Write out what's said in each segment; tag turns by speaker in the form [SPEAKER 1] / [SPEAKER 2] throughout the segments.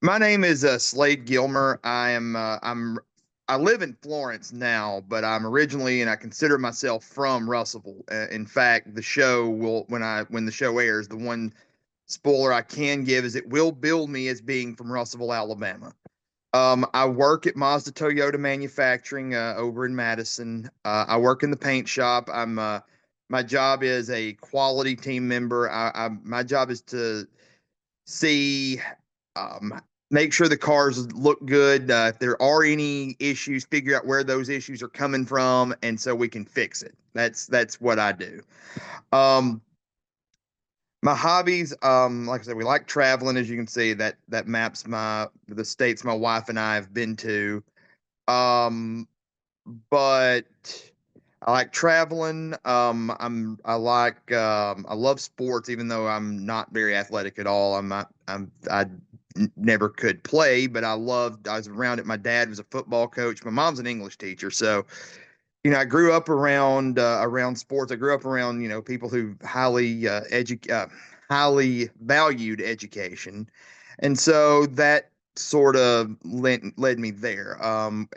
[SPEAKER 1] My name is Slade Gilmer. I live in Florence now, but I'm originally and I consider myself from Russellville. In fact, the show will when the show airs, the one spoiler I can give is it will build me as being from Russellville, Alabama. I work at Mazda Toyota Manufacturing over in Madison. I work in the paint shop. My job is a quality team member. My job is to see, um, make sure the cars look good. If there are any issues, figure out where those issues are coming from, and so we can fix it. That's what I do. Um, my hobbies, like I said, we like traveling. As you can see, that maps the states my wife and I have been to. Um, but I like traveling. I love sports, even though I'm not very athletic at all. Never could play, but I was around it. My dad was a football coach. My mom's an English teacher, so I grew up around sports. I grew up around people who highly valued education, and so that sort of led me there.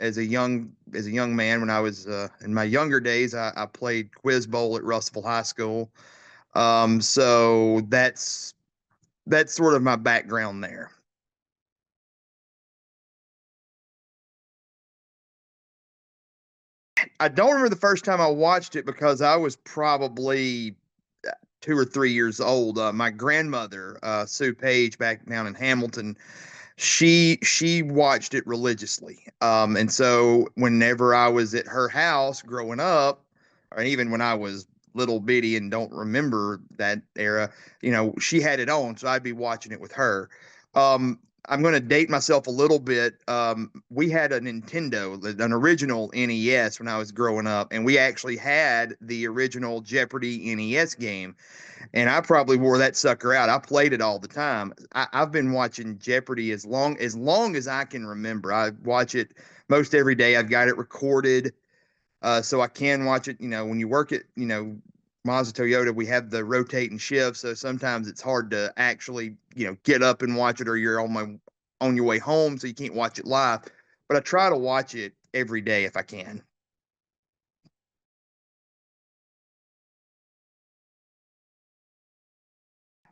[SPEAKER 1] As a young man, when I was in my younger days, I played quiz bowl at Russellville High School. So that's sort of my background there. I don't remember the first time I watched it because I was probably 2 or 3 years old. My grandmother, Sue Page, back down in Hamilton, she watched it religiously. And so whenever I was at her house growing up, or even when I was little bitty and don't remember that era, she had it on, so I'd be watching it with her. Um, I'm going to date myself a little bit. We had a Nintendo, an original NES when I was growing up, and we actually had the original Jeopardy NES game, and I probably wore that sucker out. I played it all the time. I've been watching Jeopardy as long as I can remember. I watch it most every day. I've got it recorded, so I can watch it. When you work at Mazda Toyota, we have the rotating shifts, so sometimes it's hard to actually get up and watch it, or you're on your way home, so you can't watch it live. But I try to watch it every day if I can.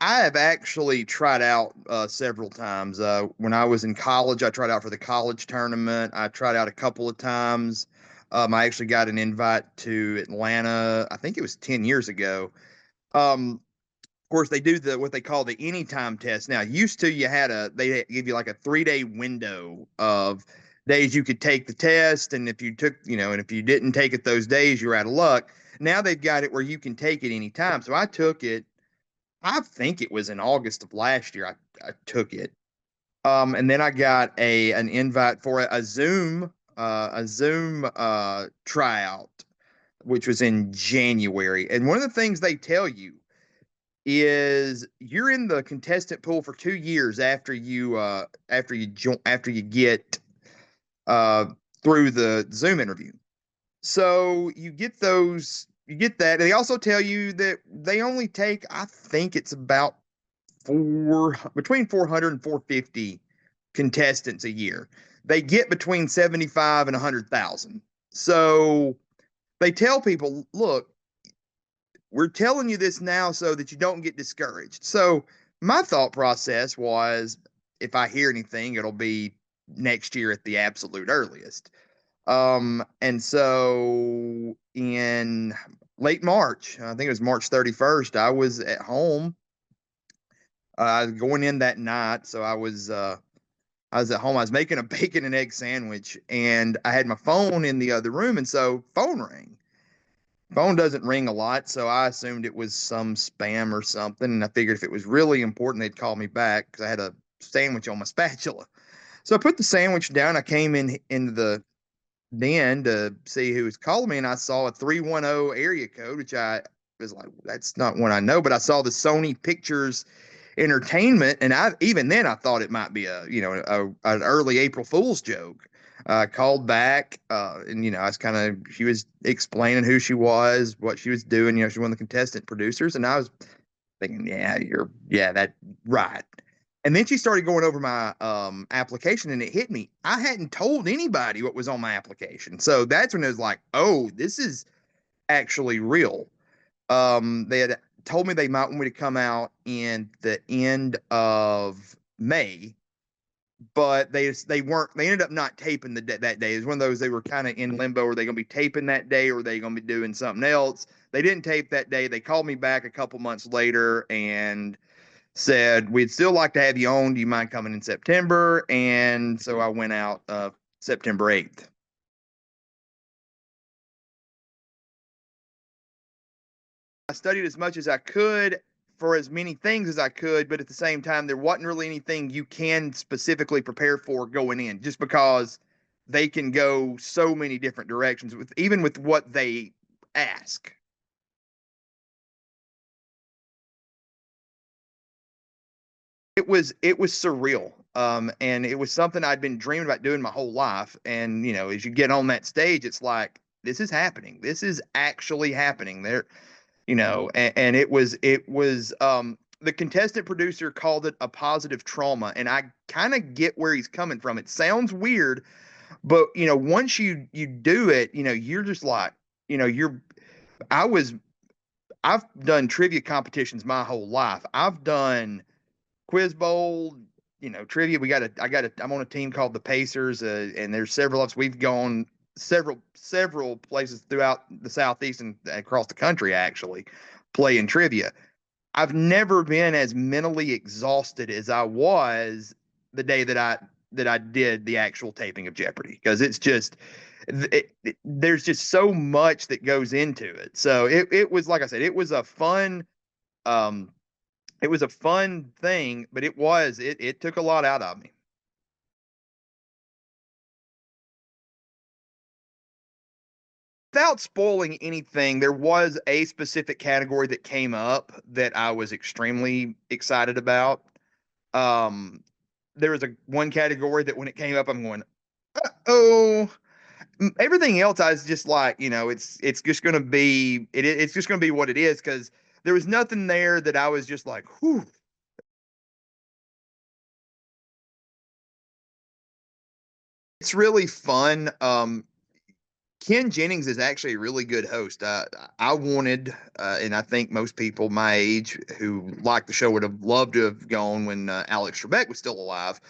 [SPEAKER 1] I have actually tried out several times. When I was in college, I tried out for the college tournament. I tried out a couple of times. I actually got an invite to Atlanta. I think it was 10 years ago. Of course, they do what they call the anytime test. Now, used to they give you like a 3 day window of days you could take the test, and if you didn't take it those days, you're out of luck. Now they've got it where you can take it anytime. So I took it. I think it was in August of last year. I took it, and then I got an invite for a Zoom tryout, which was in January. And one of the things they tell you is you're in the contestant pool for 2 years after you get uh, through the Zoom interview. So you get that. They also tell you that they only take, I think it's about between 400 and 450 contestants a year. They get between 75 and 100,000. So they tell people, look, we're telling you this now so that you don't get discouraged. So my thought process was, if I hear anything, it'll be next year at the absolute earliest. And so in late March, I think it was March 31st, I was at home. I was going in that night, so I was at home. I was making a bacon and egg sandwich, and I had my phone in the other room, and so phone rang. Phone doesn't ring a lot, so I assumed it was some spam or something, and I figured if it was really important, they'd call me back because I had a sandwich on my spatula. So I put the sandwich down. I came into the den to see who was calling me, and I saw a 310 area code, which I was like, that's not one I know. But I saw the Sony Pictures Entertainment, and I even then I thought it might be an early April Fool's joke. I called back, and I was she was explaining who she was, what she was doing. She's one of the contestant producers, and I was thinking, yeah, that right. And then she started going over my application, and it hit me. I hadn't told anybody what was on my application. So that's when it was like, oh, this is actually real. They had told me they might want me to come out in the end of May, but they ended up not taping that day. It was one of those, they were kind of in limbo. Are they going to be taping that day, or are they going to be doing something else? They didn't tape that day. They called me back a couple months later and said, we'd still like to have you on. Do you mind coming in September? And so I went out September 8th. I studied as much as I could for as many things as I could, but at the same time, there wasn't really anything you can specifically prepare for going in, just because they can go so many different directions with even with what they ask. It was surreal. And it was something I'd been dreaming about doing my whole life. And as you get on that stage, it's like, this is happening. This is actually happening. And it was the contestant producer called it a positive trauma, and I kind of get where he's coming from. It sounds weird, but once you do it, you're just like, you're I was I've done trivia competitions my whole life. I've done quiz bowl, trivia. I'm on a team called the Pacers, and there's several of us. We've gone several places throughout the Southeast and across the country, actually, playing trivia. I've never been as mentally exhausted as I was the day that I did the actual taping of Jeopardy, because it's just there's just so much that goes into it. So it was, like I said, um it was a fun thing, but it took a lot out of me. Without spoiling anything, there was a specific category that came up that I was extremely excited about. Um, there was a one category that when it came up, I'm going, oh. Everything else, I was just like, it's just gonna be it's just gonna be what it is, because there was nothing there that I was just like, whew. It's really fun. Ken Jennings is actually a really good host. I wanted, and I think most people my age who like the show would have loved to have gone when Alex Trebek was still alive.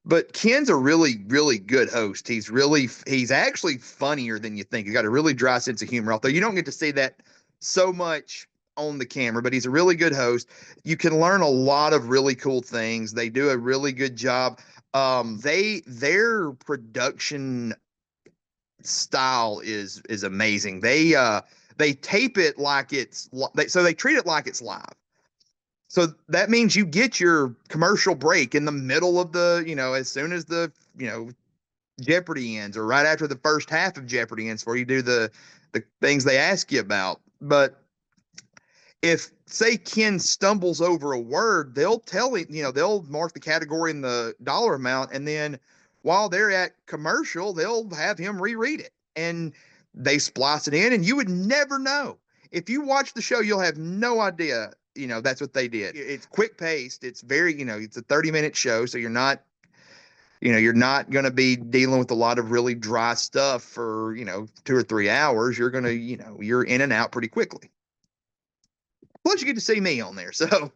[SPEAKER 1] But Ken's a really, really good host. He's actually funnier than you think. He's got a really dry sense of humor, although you don't get to see that so much on the camera. But he's a really good host. You can learn a lot of really cool things. They do a really good job. Their production style is amazing. They tape it like so they treat it like it's live. So that means you get your commercial break in the middle of as soon as the Jeopardy ends, or right after the first half of Jeopardy ends, where you do the things they ask you about. But if, say, Ken stumbles over a word, they'll tell him, they'll mark the category and the dollar amount, and then while they're at commercial, they'll have him reread it, and they splice it in, and you would never know. If you watch the show, you'll have no idea, that's what they did. It's quick paced. It's very, it's a 30-minute show, so you're not going to be dealing with a lot of really dry stuff for, 2 or 3 hours. You're going to, you're in and out pretty quickly. Plus, you get to see me on there. So